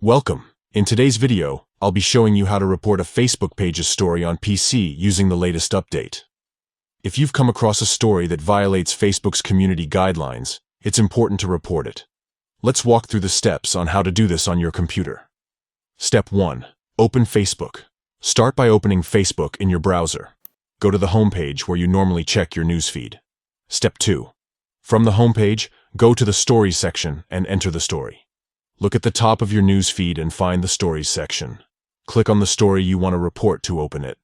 Welcome. In today's video, I'll be showing you how to report a Facebook page's story on PC using the latest update. If you've come across a story that violates Facebook's community guidelines, it's important to report it. Let's walk through the steps on how to do this on your computer. Step 1. Open Facebook. Start by opening Facebook in your browser. Go to the home page where you normally check your newsfeed. Step 2. From the home page, go to the Stories section and enter the story. Look at the top of your news feed and find the Stories section. Click on the story you want to report to open it.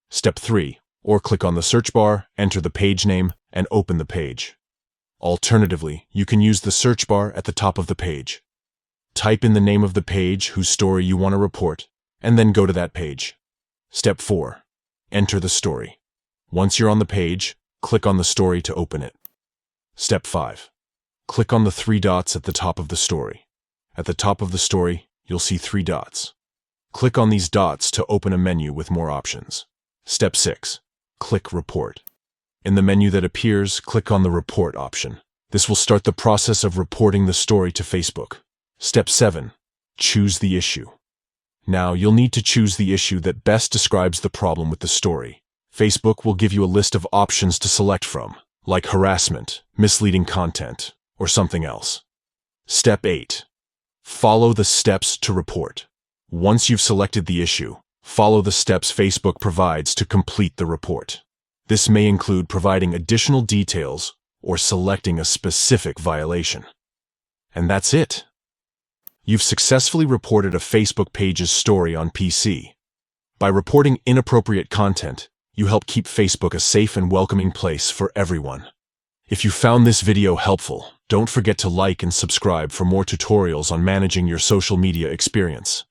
Step 3. Or click on the search bar, enter the page name, and open the page. Alternatively, you can use the search bar at the top of the page. Type in the name of the page whose story you want to report, and then go to that page. Step 4. Enter the story. Once you're on the page, click on the story to open it. Step 5. Click on the 3 dots at the top of the story. At the top of the story, you'll see 3 dots. Click on these dots to open a menu with more options. Step 6. Click Report. In the menu that appears, click on the Report option. This will start the process of reporting the story to Facebook. Step 7. Choose the issue. Now, you'll need to choose the issue that best describes the problem with the story. Facebook will give you a list of options to select from, like harassment, misleading content, or something else. Step 8. Follow the steps to report. Once you've selected the issue, follow the steps Facebook provides to complete the report. This may include providing additional details or selecting a specific violation. And that's it. You've successfully reported a Facebook page's story on PC. By reporting inappropriate content, you help keep Facebook a safe and welcoming place for everyone. If you found this video helpful, don't forget to like and subscribe for more tutorials on managing your social media experience.